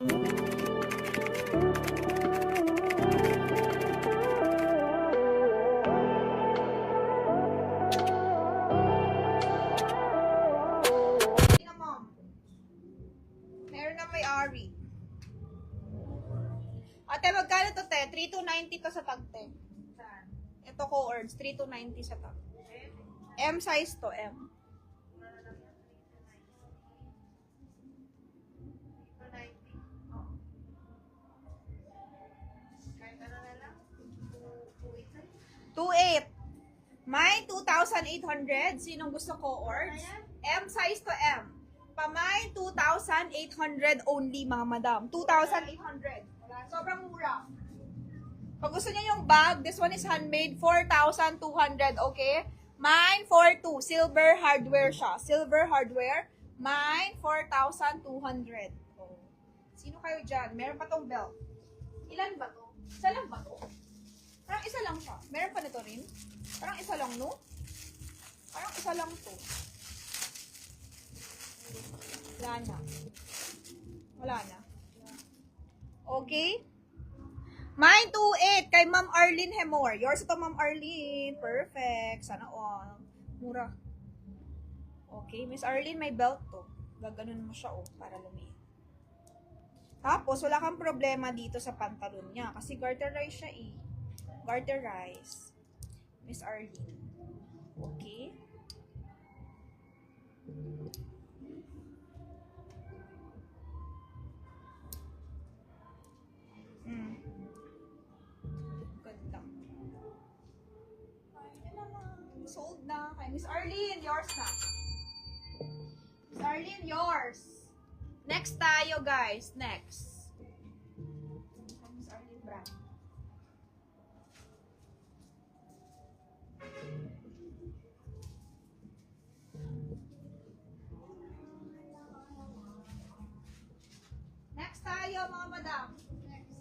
Meron na may Ari. Ate, magkano to, te? 3,290 to sa tag, te. Ito co-ords, 3,290 sa tag. M size to, M. $2,800. May 2,800. Sinong gusto co-ords? M size to M. Pamay, 2,800 only, mga madam. 2,800. Sobrang mura. Pag gusto niyo yung bag, this one is handmade, 4,200, okay? Mine, 4,200. Silver hardware siya. Silver hardware. Mine, 4,200. Oh. Sino kayo dyan? Meron pa tong belt. Ilan ba to? Isa lang ba to? Parang isa lang siya. Meron pa nito rin? Parang isa lang, no? Parang isa lang to. Wala na. Wala na. Okay? Mine 2,800 kay Ma'am Arlene Hemor. Yours ito, Ma'am Arlene. Perfect. Sana all. Mura. Okay, Miss Arlene, may belt to. Gaganon mo siya, oh, para lumiit. Tapos, wala kang problema dito sa pantalon niya. Kasi garterized siya, eh. Garterized. Miss Arlene. Okay? Ganda. Sold na. Kay Miss Arlene, yours na. Miss Arlene, yours. Next tayo, guys. Next. Miss Arlene brand. Next tayo, mga madam. Next.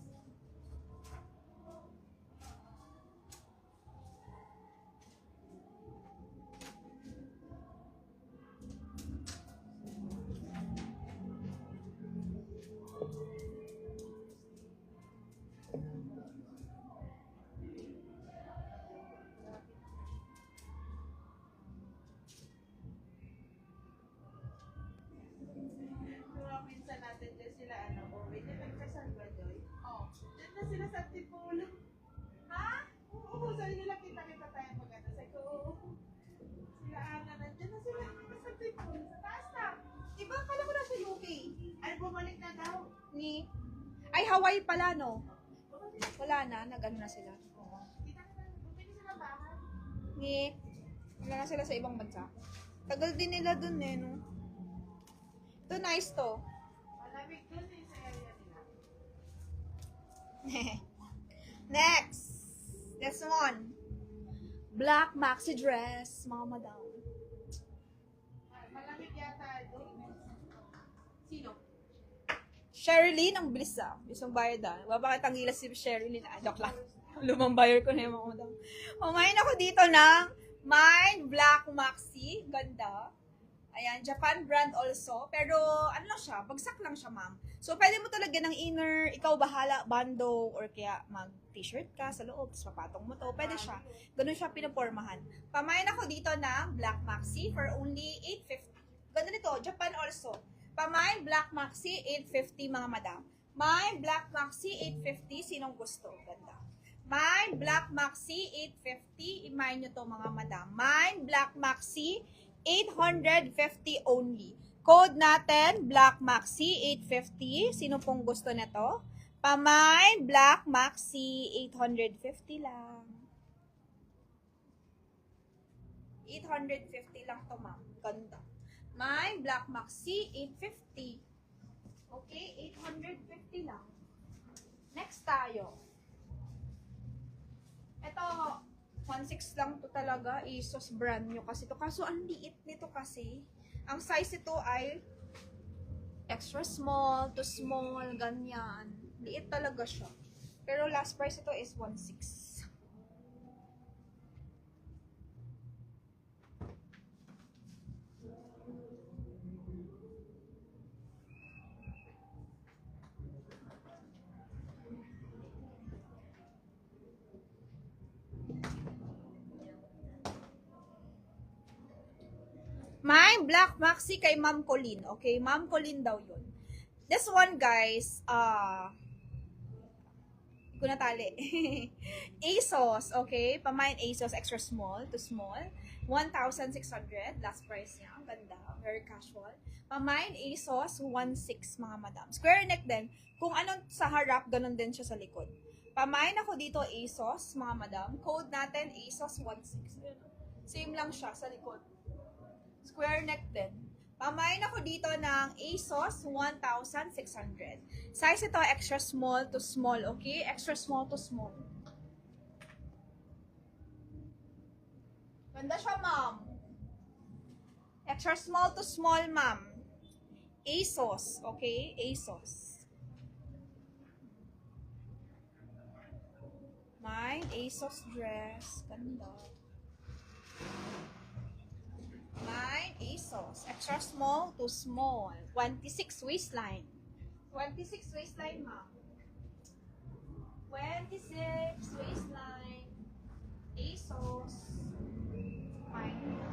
Minsan natin dyan sila, wait, nagkasal ba, Joy? Oh. Dyan na sila sa Tipolo. Ha? Oo, sabi nila, kita-kita tayo mag-ano. Sabi ko, oo. Sila Ana, nandyan na sila sa Tipolo. Sa taas na. Diba, kala ko na sa UK. Ay, bumalik na daw. Ni? Ay, Hawaii pala, no? Wala na, nag-ano na sila. Kita na, bumili sila bahay. Ni? Wala na sila sa ibang bansa. Tagal din nila dun, eh, no? Ito, nice to. Malamig dun sa area nila. Next. This one. Black maxi dress, mga madam. Malamig yata doon. Sino? Sherilyn, ang bilis ah. Bilis ang bayad ah. Bakit ang gilas si Sherilyn? Ah, joke lang. Lumang buyer ko na yung mga madam. Kumain ako dito ng Mine Black Maxi. Ganda. Ayan, Japan brand also. Pero, ano lang siya, bagsak lang siya, ma'am. So, pwede mo talaga ng inner, ikaw bahala, bando, or kaya mag-t-shirt ka sa loob, tapos papatong mo to. Pwede siya. Ganun siya pinapormahan. Pamain ako dito ng Black Maxi for only $850. Ganda nito, Japan also. Pamain Black Maxi, $850, mga madam. Mine Black Maxi, $850. Sinong gusto? Ganda. Mine Black Maxi, $850. Imayin nyo to, mga madam. Mine Black Maxi, $850 only. Code natin, Black Maxi, $850. Sino pong gusto nito? Pamay, Black Maxi, $850 lang. $850 lang to, ma'am. Ganda. May Black Maxi, $850. Okay, $850 lang. Next tayo. Ito, 1.6 lang to talaga. ASOS brand nyo kasi to. Kaso, ang liit nito kasi. Ang size ito ay extra small to small, ganyan. Liit talaga siya. Pero last price ito is 1.6. yung black maxi kay Ma'am Colleen. Okay, Ma'am Colleen daw yun. This one, guys, hindi ko natali. ASOS, okay? Pamain ASOS, extra small to small. 1,600. Last price niya. Ang ganda. Very casual. Pamain ASOS, 1,600 mga madam. Square neck din. Kung anong sa harap, ganun din siya sa likod. Pamain ako dito ASOS, mga madam. Code natin ASOS 1,600. Same lang siya sa likod. Square neck din. Pamain ako dito ng ASOS 1,600. Size ito extra small to small, okay? Extra small to small. Ganda siya, ma'am. Extra small to small, ma'am. ASOS, okay? ASOS. Mine, ASOS dress. Ganda. Mine, ASOS. Extra small to small. 26 waistline. 26 waistline, ma'am. 26 waistline. ASOS. Mine.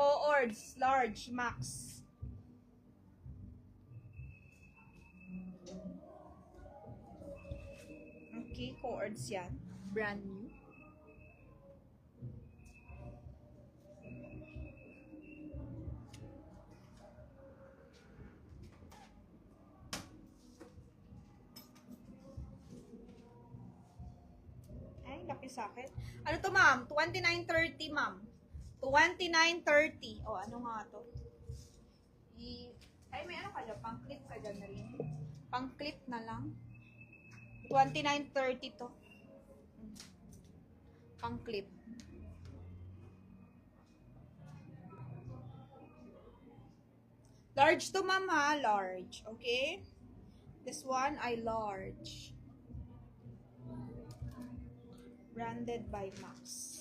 Coords, large, max. Okay, coords yan. Brand new. Ay, laki sa akin. Ano to, ma'am? 29.30, ma'am. 29.30. O, ano nga to? Ay, may ano ka dyan? Pang-clip ka dyan na rin. Pang-clip na lang. 29.30 to. Pang-clip. Large to, ma'am, ha? Large. Okay? This one, I large. Branded by Max.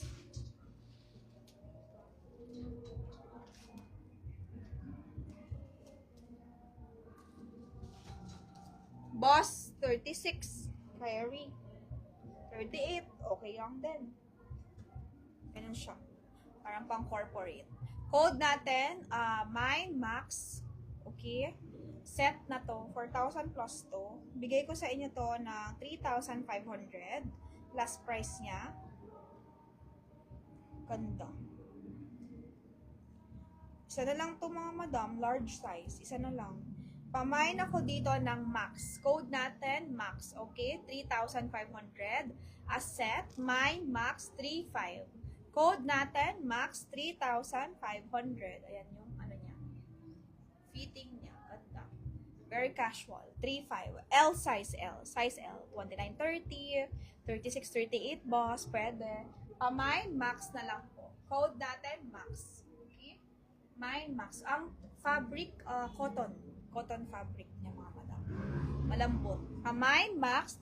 Boss, 36. Fiery. 38. Okay lang din. Ganun siya. Parang pang corporate. Code natin, mine, max. Okay. Set na to, 4,000 plus to. Bigay ko sa inyo to ng 3,500. Last price niya. Ganda. Isa na lang to, mga madam. Large size. Isa na lang. Pamain ako dito ng max. Code natin, max. Okay? 3,500. As set, mine, max, 3,500. Code natin, max, 3,500. Ayan yung ano niya. Fitting niya. Ganda. Very casual. 3,500. L size L. Size L. 29.30, 36.38 boss. Pwede. Pamain, max na lang po. Code natin, max. Okay? Mine, max. Ang fabric, cotton. Cotton fabric niya, mga madam. Malambot. Mine, max.